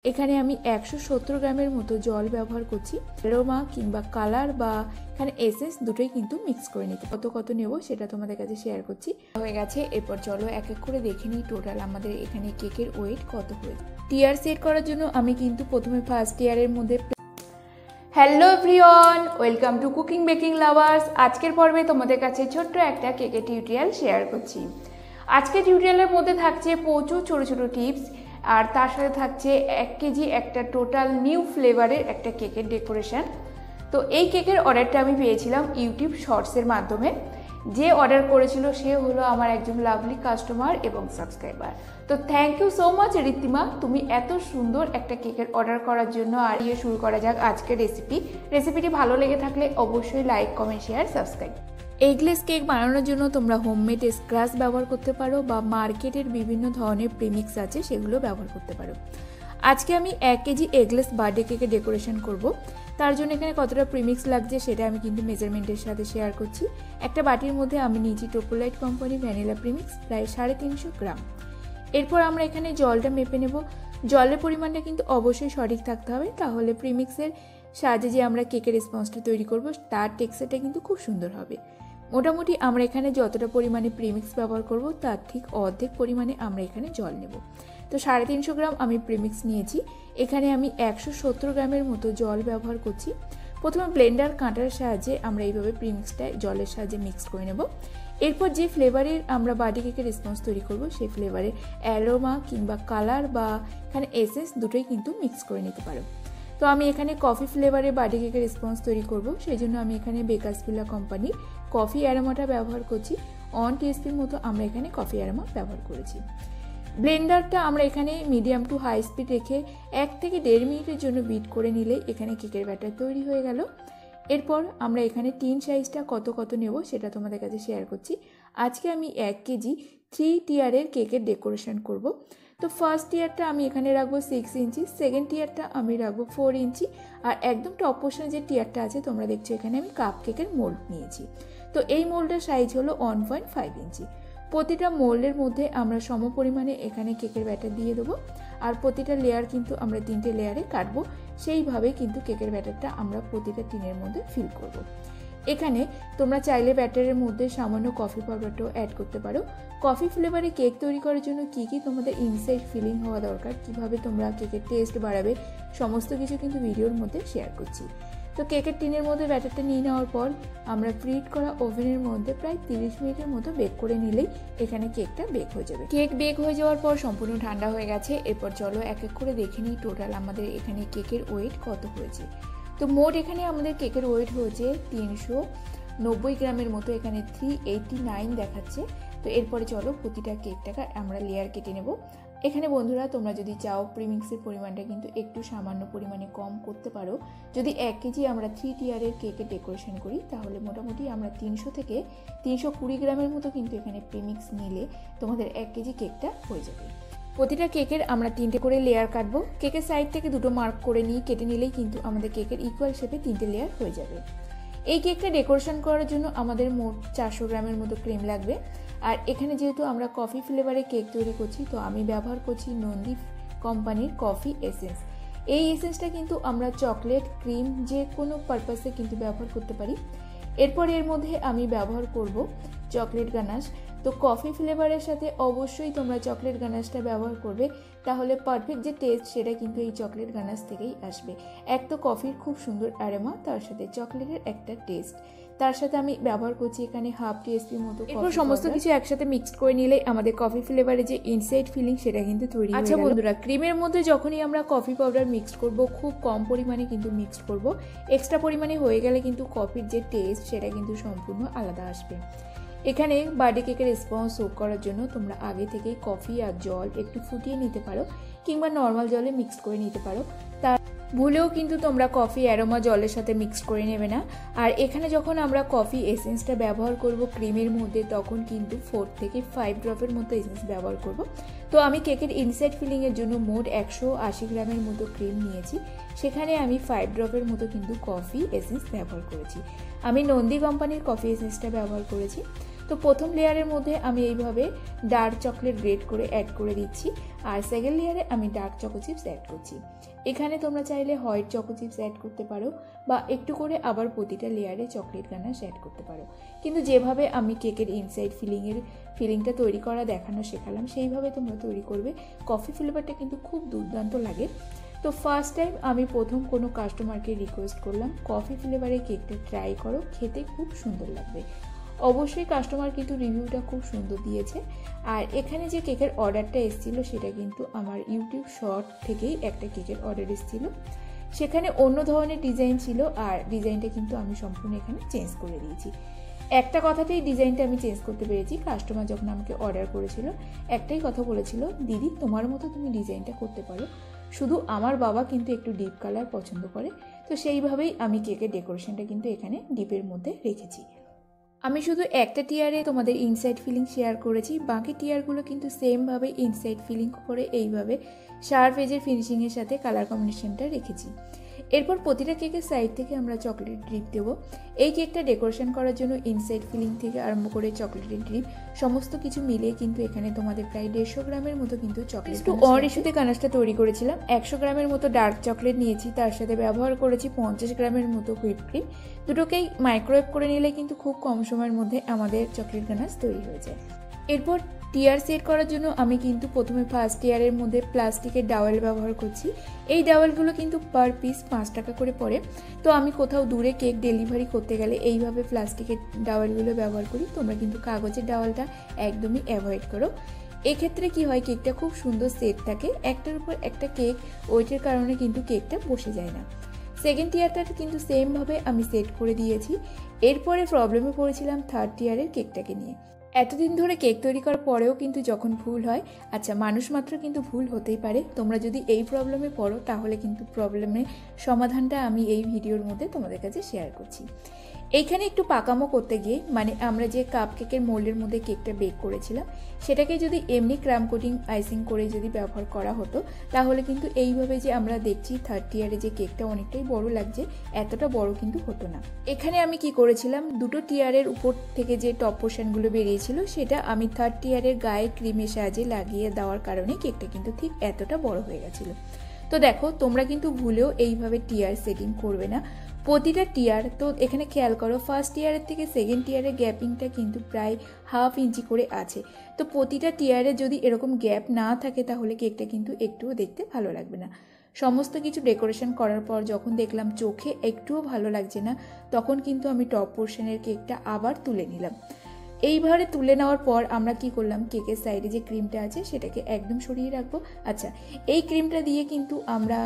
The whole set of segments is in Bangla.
এখানে আমি 170 গ্রামের মতো জল ব্যবহার করছি। অ্যারোমা কিংবা কালার বা এখানে এসেন্স দুটোই কিন্তু মিক্স করে নিতে। কত নেব সেটা তোমাদের কাছে শেয়ার করছি। হয়ে গেছে, এরপর চলো এক এক করে দেখে নিই টোটাল আমাদের এখানে কেকের ওয়েট কত হয়েছে। টিয়ার সেট করার জন্য আমি কিন্তু প্রথমে ফার্স্ট টিয়ারের মধ্যে hello everyone, welcome to cooking baking lovers. আজকের পর্বে তোমাদের কাছে ছোট্ট একটা কেকের টিউটোরিয়াল শেয়ার করছি। আজকের টিউটোরিয়ালের মধ্যে থাকছে প্রচুর ছোট ছোট টিপস, আর তার সাথে থাকছে 1 কেজি একটা টোটাল নিউ ফ্লেভারের একটা কেকের ডেকোরেশন। তো এই কেকের অর্ডারটা আমি পেয়েছিলাম ইউটিউব শর্টসের মাধ্যমে। যে অর্ডার করেছিল সে হলো আমার একজন লাভলি কাস্টমার এবং সাবস্ক্রাইবার। তো thank you so much Riddhima, তুমি এত সুন্দর একটা কেকের অর্ডার করার জন্য। আর শুরু করা যাক আজকের রেসিপিটি ভালো লেগে থাকলে অবশ্যই like, comment, share, subscribe. Eggless cake বানানোর জন্য তোমরা হোমমেড স্ক্রাচ ব্যবহার করতে পারো বা মার্কেটের বিভিন্ন ধরনের প্রিমিক্স আছে সেগুলো ব্যবহার করতে পারো। আজকে আমি 1 কেজি এগলেস বার্থডে কেকের ডেকোরেশন করব। তার জন্য এখানে কতটা প্রিমিক্স লাগছে সেটা আমি কিন্তু মেজারমেন্টের সাথে শেয়ার করছি। একটা বাটির মধ্যে আমি নিয়েছি টোপোলাইট কোম্পানি ভ্যানিলা প্রিমিক্স প্রায় 350 গ্রাম। এরপর আমরা এখানে জলটা মেপে নেব। জলের পরিমাণটা কিন্তু অবশ্যই সঠিক থাকতে হবে, তাহলে প্রিমিক্সের সাহায্যে যে আমরা কেকের স্পঞ্জটা তৈরি করব তার টেক্সচারটা কিন্তু খুব সুন্দর হবে। মোটামুটি আমরা এখানে যতটা পরিমাণে প্রিমিক্স ব্যবহার করব তার ঠিক অর্ধেক পরিমাণে আমরা এখানে জল নেব। তো 350 গ্রাম আমি প্রিমিক্স নিয়েছি। এখানে আমি 170 গ্রামের মতো জল ব্যবহার করছি। প্রথমে ব্লেন্ডার কাঁটার সাহায্যে আমরা এইভাবে প্রিমিক্সটা জলের সাহায্যে মিক্স করে নেব। এরপর যে ফ্লেভারের আমরা বার্থডে কেকের রেসপন্স তৈরি করব সেই ফ্লেভারের অ্যারোমা কিংবা কালার বা এখানে এসেন্স দুটোই কিন্তু মিক্স করে নিতে পারো। তো আমি এখানে কফি ফ্লেভারের বার্থডে কেকের রেসপন্স তৈরি করব, সেই জন্য আমি এখানে বেকারসভিলা কোম্পানির কফি অ্যারোমাটা ব্যবহার করছি। 1 টিস্পুন মতো আমরা এখানে কফি অ্যারোমা ব্যবহার করেছি। ব্লেন্ডারটা আমরা এখানে মিডিয়াম টু হাই স্পিড রেখে 1 থেকে 1.5 মিনিটের জন্য বিট করে নিলে এখানে কেকের ব্যাটার তৈরি হয়ে গেল। এরপর আমরা এখানে টিন সাইজটা কত নেব সেটা তোমাদের কাছে শেয়ার করছি। আজকে আমি 1 কেজি 3 টিয়ারের কেকের ডেকোরেশন করব। তো ফার্স্ট টিয়ারটা আমি এখানে রাখবো 6 ইঞ্চি, সেকেন্ড টিয়ারটা আমি রাখবো 4 ইঞ্চি, আর একদম টপ পোর্শনে যে টিয়ারটা আছে তোমরা দেখছো এখানে আমি কাপ কেকের মোল্ড নিয়েছি। তো এই মোল্ডের সাইজ হলো 1.5 ইঞ্চি। প্রতিটা মোল্ডের মধ্যে আমরা সম পরিমাণে এখানে কেকের ব্যাটার দিয়ে দেবো, আর প্রতিটা লেয়ার কিন্তু আমরা 3টে লেয়ারে কাটবো। সেইভাবে কিন্তু কেকের ব্যাটারটা আমরা প্রতিটা টিনের মধ্যে ফিল করব। এখানে তোমরা চাইলে ব্যাটারের মধ্যে সামান্য কফি পাউডারটাও অ্যাড করতে পারো। কফি ফ্লেভারে কেক তৈরি করার জন্য কী তোমাদের ইনসাইড ফিলিং হওয়া দরকার, কিভাবে তোমরা কেকের টেস্ট বাড়াবে, সমস্ত কিছু কিন্তু ভিডিওর মধ্যে শেয়ার করছি। তো কেকের টিনের মধ্যে ব্যাটারটা নিয়ে নেওয়ার পর আমরা প্রিহিট করা ওভেনের মধ্যে প্রায় 30 মিনিটের মতো বেক করে নিলেই এখানে কেকটা বেক হয়ে যাবে। কেক বেক হয়ে যাওয়ার পর সম্পূর্ণ ঠান্ডা হয়ে গেছে। এরপর চলো এক এক করে দেখে নিই টোটাল আমাদের এখানে কেকের ওয়েট কত হয়েছে। তো মোট এখানে আমাদের কেকের ওয়েট হয়েছে 390 গ্রামের মতো। এখানে 389 দেখাচ্ছে। তো এরপরে চলো প্রতিটা কেকটাকে আমরা লেয়ার কেটে নেব। এখানে বন্ধুরা তোমরা যদি চাও প্রিমিক্সের পরিমাণটা কিন্তু একটু সামান্য পরিমাণে কম করতে পারো। যদি 1 কেজি আমরা 3 টিয়ারের কেকের ডেকোরেশন করি তাহলে মোটামুটি আমরা 300 থেকে 320 গ্রামের মতো কিন্তু এখানে প্রিমিক্স নিলে তোমাদের 1 কেজি কেকটা হয়ে যাবে। প্রতিটা কেকের আমরা 3টে করে লেয়ার কাটবো। কেকের সাইড থেকে 2টো মার্ক করে নিয়ে কেটে নিলেই কিন্তু আমাদের কেকের ইকুয়াল শেপে 3টে লেয়ার হয়ে যাবে। এই কেকটা ডেকোরেশন করার জন্য আমাদের মোট 400 গ্রামের মতো ক্রিম লাগবে। আর এখানে যেহেতু আমরা কফি ফ্লেভারে কেক তৈরি করছি তো আমি ব্যবহার করছি নন্দী কোম্পানির কফি এসেন্স। এই এসেন্সটা কিন্তু আমরা চকলেট, ক্রিম যে কোনো পারপাসে কিন্তু ব্যবহার করতে পারি। এরপর এর মধ্যে আমি ব্যবহার করব চকলেট গানাশ। তো কফি ফ্লেভারের সাথে অবশ্যই তোমরা চকলেট গানাশটা ব্যবহার করবে, তাহলে পারফেক্ট যে টেস্ট সেটা কিন্তু এই চকলেট গানাশ থেকেই আসবে। এক তো কফির খুব সুন্দর অ্যারোমা, তার সাথে চকলেটের একটা টেস্ট, তার সাথে আমি ব্যবহার করছি এখানে 1/2 টিস্পুন মতো। এরপর সমস্ত কিছু একসাথে মিক্সড করে নিলে আমাদের কফি ফ্লেভারে যে ইনসাইড ফিলিং সেটা কিন্তু তৈরি হয়ে গেল। আচ্ছা বন্ধুরা, ক্রিমের মধ্যে যখনই আমরা কফি পাউডার মিক্সড করব খুব কম পরিমাণে কিন্তু মিক্সড করব। এক্সট্রা পরিমাণে হয়ে গেলে কিন্তু কফির যে টেস্ট সেটা কিন্তু সম্পূর্ণ আলাদা আসবে। এখানে বার্থডে কেকের স্পঞ্জ সোক করার জন্য তোমরা আগে থেকেই কফি আর জল একটু ফুটিয়ে নিতে পারো, কিংবা নর্মাল জলে মিক্সড করে নিতে পারো। তার ভুলেও কিন্তু তোমরা কফি অ্যারোমা জলের সাথে মিক্সড করে নেবে না। আর এখানে যখন আমরা কফি এসেন্সটা ব্যবহার করব ক্রিমের মধ্যে তখন কিন্তু 4 থেকে 5 ড্রপের মতো এসেন্স ব্যবহার করব। তো আমি কেকের ইনসাইড ফিলিংয়ের জন্য মোট 180 গ্রামের মতো ক্রিম নিয়েছি, সেখানে আমি 5 ড্রপের মতো কিন্তু কফি এসেন্স ব্যবহার করেছি। আমি নন্দী কোম্পানির কফি এসেন্সটা ব্যবহার করেছি। তো প্রথম লেয়ারের মধ্যে আমি এইভাবে ডার্ক চকলেট গ্রেট করে অ্যাড করে দিচ্ছি, আর সেকেন্ড লেয়ারে আমি ডার্ক চকো চিপস অ্যাড করছি। এখানে তোমরা চাইলে হোয়াইট চকো চিপস অ্যাড করতে পারো বা একটু করে আবার প্রতিটা লেয়ারে চকলেট গানাশ অ্যাড করতে পারো। কিন্তু যেভাবে আমি কেকের ইনসাইড ফিলিংটা তৈরি করা দেখানো শেখালাম সেইভাবে তোমরা তৈরি করবে। কফি ফ্লেভারটা কিন্তু খুব দুর্দান্ত লাগে। তো ফার্স্ট টাইম আমি প্রথম কোনো কাস্টমারকে রিকোয়েস্ট করলাম কফি ফ্লেভারে কেকটা ট্রাই করো, খেতে খুব সুন্দর লাগবে। অবশ্যই কাস্টমার কিন্তু রিভিউটা খুব সুন্দর দিয়েছে। আর এখানে যে কেকের অর্ডারটা এসেছিলো সেটা কিন্তু আমার ইউটিউব শর্ট থেকেই একটা কেকের অর্ডার এসেছিলো। সেখানে অন্য ধরনের ডিজাইন ছিল, আর ডিজাইনটা কিন্তু আমি সম্পূর্ণ এখানে চেঞ্জ করে দিয়েছি। একটা কথাতেই ডিজাইনটা আমি চেঞ্জ করতে পেরেছি। কাস্টমার যখন আমাকে অর্ডার করেছিল একটাই কথা বলেছিল, দিদি তোমার মতো তুমি ডিজাইনটা করতে পারো, শুধু আমার বাবা কিন্তু একটু ডিপ কালার পছন্দ করে। তো সেইভাবেই আমি কেকের ডেকোরেশনটা কিন্তু এখানে ডিপের মধ্যে রেখেছি। আমি শুধু একটা টিয়ারে তোমাদের ইনসাইড ফিলিং শেয়ার করেছি, বাকি টিয়ারগুলো কিন্তু সেমভাবে ইনসাইড ফিলিং করে এইভাবে শার্প এজের ফিনিশিংয়ের সাথে কালার কম্বিনেশনটা রেখেছি। এরপর প্রতিটা কেকের সাইড থেকে আমরা চকলেট ড্রিপ দেবো। এই কেকটা ডেকোরেশন করার জন্য ইনসাইড ফিলিং থেকে আরম্ভ করে চকলেটের ড্রিপ সমস্ত কিছু মিলিয়ে কিন্তু এখানে তোমাদের প্রায় 150 গ্রামের মতো কিন্তু চকলেট একটু অর ইস্যুতে গানাশটা তৈরি করেছিলাম। 100 গ্রামের মতো ডার্ক চকলেট নিয়েছি, তার সাথে ব্যবহার করেছি 50 গ্রামের মতো হুইপ ক্রিম। দুটোকেই মাইক্রোওয়েভ করে নিলে কিন্তু খুব কম সময়ের মধ্যে আমাদের চকলেট গানাশ তৈরি হয়ে যায়। এরপর টিয়ার সেট করার জন্য আমি কিন্তু প্রথমে ফার্স্ট টিয়ারের মধ্যে প্লাস্টিকের ডাওয়েল ব্যবহার করছি। এই ডাওয়েলগুলো কিন্তু পার পিস 5 টাকা করে পড়ে। তো আমি কোথাও দূরে কেক ডেলিভারি করতে গেলে এইভাবে প্লাস্টিকের ডাওয়েলগুলো ব্যবহার করি। তোমরা কিন্তু কাগজের ডাওয়েলটা একদমই অ্যাভয়েড করো। এক্ষেত্রে কি হয়, কেকটা খুব সুন্দর সেট থাকে, একটার উপর একটা কেক ওয়েটের কারণে কিন্তু কেকটা বসে যায় না। সেকেন্ড টিয়ারটা কিন্তু সেমভাবে আমি সেট করে দিয়েছি। এরপরে প্রবলেমে পড়েছিলাম থার্ড টিয়ারের কেকটাকে নিয়ে। এতদিন ধরে কেক তৈরি করার পরেও কিন্তু যখন ভুল হয়, আচ্ছা মানুষ মাত্র কিন্তু ভুল হতেই পারে। তোমরা যদি এই প্রবলেমে পড়ো তাহলে কিন্তু প্রবলেমের সমাধানটা আমি এই ভিডিওর মধ্যে তোমাদের কাছে শেয়ার করছি। এইখানে একটু পাকামো করতে গিয়ে, মানে আমরা যে কাপ কেকের মোল্ডের মধ্যে কেকটা বেক করেছিলাম সেটাকে যদি এমনি ক্রাম কোটিং আইসিং করে যদি ব্যবহার করা হতো তাহলে কিন্তু এইভাবে যে আমরা দেখছি থার্ড টিয়ারে যে কেকটা অনেকটাই বড় লাগছে, এতটা বড় কিন্তু হতো না। এখানে আমি কি করেছিলাম, দুটো টিয়ারের উপর থেকে যে টপ পোর্শনগুলো বেরিয়েছিল সেটা আমি থার্ড টিয়ারের গায়ে ক্রিমের সাহায্যে লাগিয়ে দেওয়ার কারণে কেকটা কিন্তু ঠিক এতটা বড় হয়ে গেছিলো। তো দেখো তোমরা কিন্তু ভুলেও এইভাবে টিয়ার সেটিং করবে না। প্রতিটা টিয়ার তো এখানে খেয়াল করো, ফার্স্ট টিয়ারের থেকে সেকেন্ড টিয়ারের গ্যাপিংটা কিন্তু প্রায় 1/2 ইঞ্চি করে আছে। তো প্রতিটা টিয়ারে যদি এরকম গ্যাপ না থাকে তাহলে কেকটা কিন্তু একটুও দেখতে ভালো লাগবে না। সমস্ত কিছু ডেকোরেশন করার পর যখন দেখলাম চোখে একটুও ভালো লাগছে না, তখন কিন্তু আমি টপ পোর্শনের কেকটা আবার তুলে নিলাম। এইভাবে তুলে নেওয়ার পর আমরা কি করলাম, কেকের সাইডে যে ক্রিমটা আছে সেটাকে একদম সরিয়ে রাখবো। আচ্ছা, এই ক্রিমটা দিয়ে কিন্তু আমরা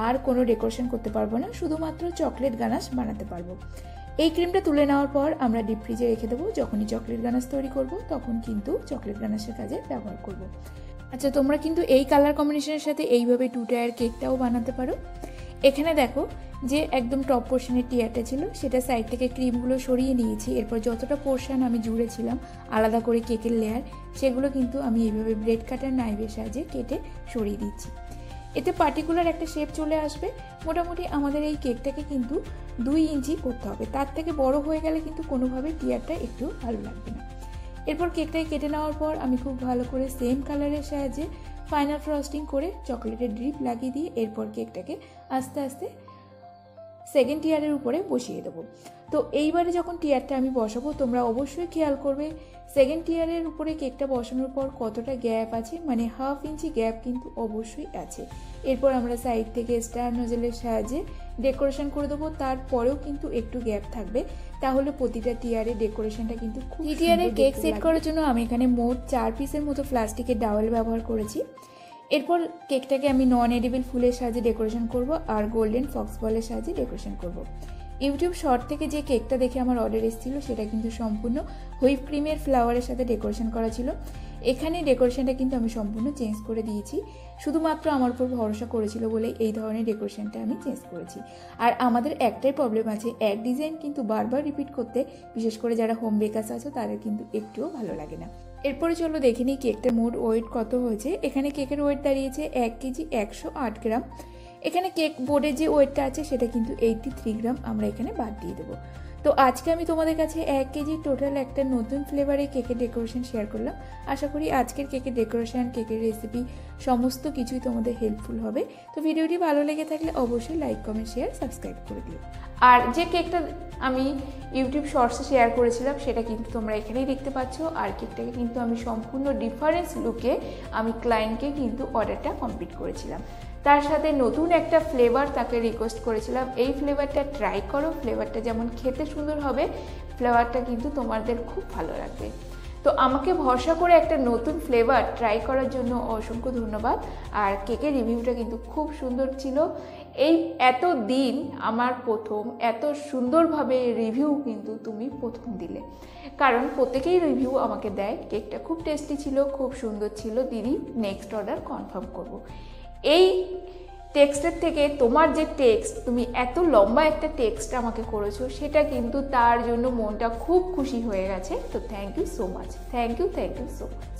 আর কোনো ডেকোরেশন করতে পারবো না, শুধুমাত্র চকলেট গানাশ বানাতে পারবো। এই ক্রিমটা তুলে নেওয়ার পর আমরা ডিপ ফ্রিজে রেখে দেবো। যখনই চকলেট গানাশ তৈরি করব তখন কিন্তু চকলেট গানাশের কাজে ব্যবহার করব। আচ্ছা, তোমরা কিন্তু এই কালার কম্বিনেশনের সাথে এইভাবে 2 টায়ার কেকটাও বানাতে পারো। এখানে দেখো যে একদম টপ পোর্শনের টিয়ারটা ছিল সেটা সাইড থেকে ক্রিমগুলো সরিয়ে নিয়েছি। এরপর যতটা পোর্শন আমি জুড়েছিলাম আলাদা করে কেকের লেয়ার, সেগুলো কিন্তু আমি এইভাবে ব্রেড কাটার নাইফের সাহায্যে কেটে সরিয়ে দিচ্ছি। এতে পার্টিকুলার একটা শেপ চলে আসবে। মোটামুটি আমাদের এই কেকটাকে কিন্তু 2 ইঞ্চি করতে হবে, তার থেকে বড় হয়ে গেলে কিন্তু কোনোভাবে টিয়ারটা একটু ভালো লাগবে না। এরপর কেকটাকে কেটে নেওয়ার পর আমি খুব ভালো করে সেম কালারের সাহায্যে ফাইনাল ফ্রস্টিং করে চকলেটের ড্রিপ লাগিয়ে দিয়ে এরপর কেকটাকে আস্তে আস্তে সেকেন্ড টিয়ারের উপরে বসিয়ে দেবো। তো এইবারে যখন টিয়ারটা আমি বসাবো তোমরা অবশ্যই খেয়াল করবে সেকেন্ড টিয়ারের উপরে কেকটা বসানোর পর কতটা গ্যাপ আছে, মানে 1/2 ইঞ্চি গ্যাপ কিন্তু অবশ্যই আছে। এরপর আমরা সাইড থেকে স্টার নোজেলের সাহায্যে ডেকোরেশন করে দেবো, তারপরেও কিন্তু একটু গ্যাপ থাকবে, তাহলে প্রতিটা টিয়ারে ডেকোরেশনটা কিন্তু খুব সুন্দর। টিয়ারের কেক সেট করার জন্য আমি এখানে মোট 4 পিসের মতো প্লাস্টিকের ডাওয়েল ব্যবহার করেছি। এরপর কেকটাকে আমি নন এডিবল ফুলের সাহায্যে ডেকোরেশন করব আর গোল্ডেন ফক্স বলের সাহায্যে ডেকোরেশন করব। ইউটিউব শর্ট থেকে যে কেকটা দেখে আমার অর্ডার এসেছিল সেটা কিন্তু সম্পূর্ণ হুইপ ক্রিমের ফ্লাওয়ারের সাথে ডেকোরেশন করা ছিল। এখানে ডেকোরেশনটা কিন্তু আমি সম্পূর্ণ চেঞ্জ করে দিয়েছি, শুধুমাত্র আমার উপর ভরসা করেছিল বলে এই ধরনের ডেকোরেশনটা আমি চেঞ্জ করেছি। আর আমাদের একটাই প্রবলেম আছে, এক ডিজাইন কিন্তু বারবার রিপিট করতে, বিশেষ করে যারা হোম বেকার্স আছে তাদের কিন্তু একটুও ভালো লাগে না। এরপরে চলো দেখে নিই কেকটার মোট ওয়েট কত হয়েছে। এখানে কেকের ওয়েট দাঁড়িয়েছে 1 কেজি 108 গ্রাম। এখানে কেক বোর্ডের যে ওয়েটটা আছে সেটা কিন্তু 83 গ্রাম আমরা এখানে বাদ দিয়ে দেবো। তো আজকে আমি তোমাদের কাছে 1 কেজি টোটাল একটা নতুন ফ্লেভারে কেকের ডেকোরেশন শেয়ার করলাম। আশা করি আজকের কেকের ডেকোরেশন, কেকের রেসিপি সমস্ত কিছুই তোমাদের হেল্পফুল হবে। তো ভিডিওটি ভালো লেগে থাকলে অবশ্যই লাইক, কমেন্ট, শেয়ার, সাবস্ক্রাইব করে দিও। আর যে কেকটা আমি ইউটিউব শর্টসে শেয়ার করেছিলাম সেটা কিন্তু তোমরা এখানেই দেখতে পাচ্ছ। আর কেকটাকে কিন্তু আমি সম্পূর্ণ ডিফারেন্স লুকে আমি ক্লায়েন্টকে কিন্তু অর্ডারটা কমপ্লিট করেছিলাম। তার সাথে নতুন একটা ফ্লেভার তাকে রিকোয়েস্ট করেছিলাম, এই ফ্লেভারটা ট্রাই করো, ফ্লেভারটা যেমন খেতে সুন্দর হবে, ফ্লেভারটা কিন্তু তোমাদের খুব ভালো লাগবে। তো আমাকে ভরসা করে একটা নতুন ফ্লেভার ট্রাই করার জন্য অসংখ্য ধন্যবাদ। আর কেকের রিভিউটা কিন্তু খুব সুন্দর ছিল। এই এত দিন আমার প্রথম এত সুন্দরভাবে রিভিউ কিন্তু তুমি প্রথম দিলে, কারণ প্রত্যেকেই রিভিউ আমাকে দেয় কেকটা খুব টেস্টি ছিল, খুব সুন্দর ছিল, দিদি নেক্সট অর্ডার কনফার্ম করব। এই টেক্সটের থেকে তোমার যে টেক্সট, তুমি এত লম্বা একটা টেক্সট আমাকে করেছো, সেটা কিন্তু তার জন্য মনটা খুব খুশি হয়ে গেছে। তো thank you so much, thank you so much.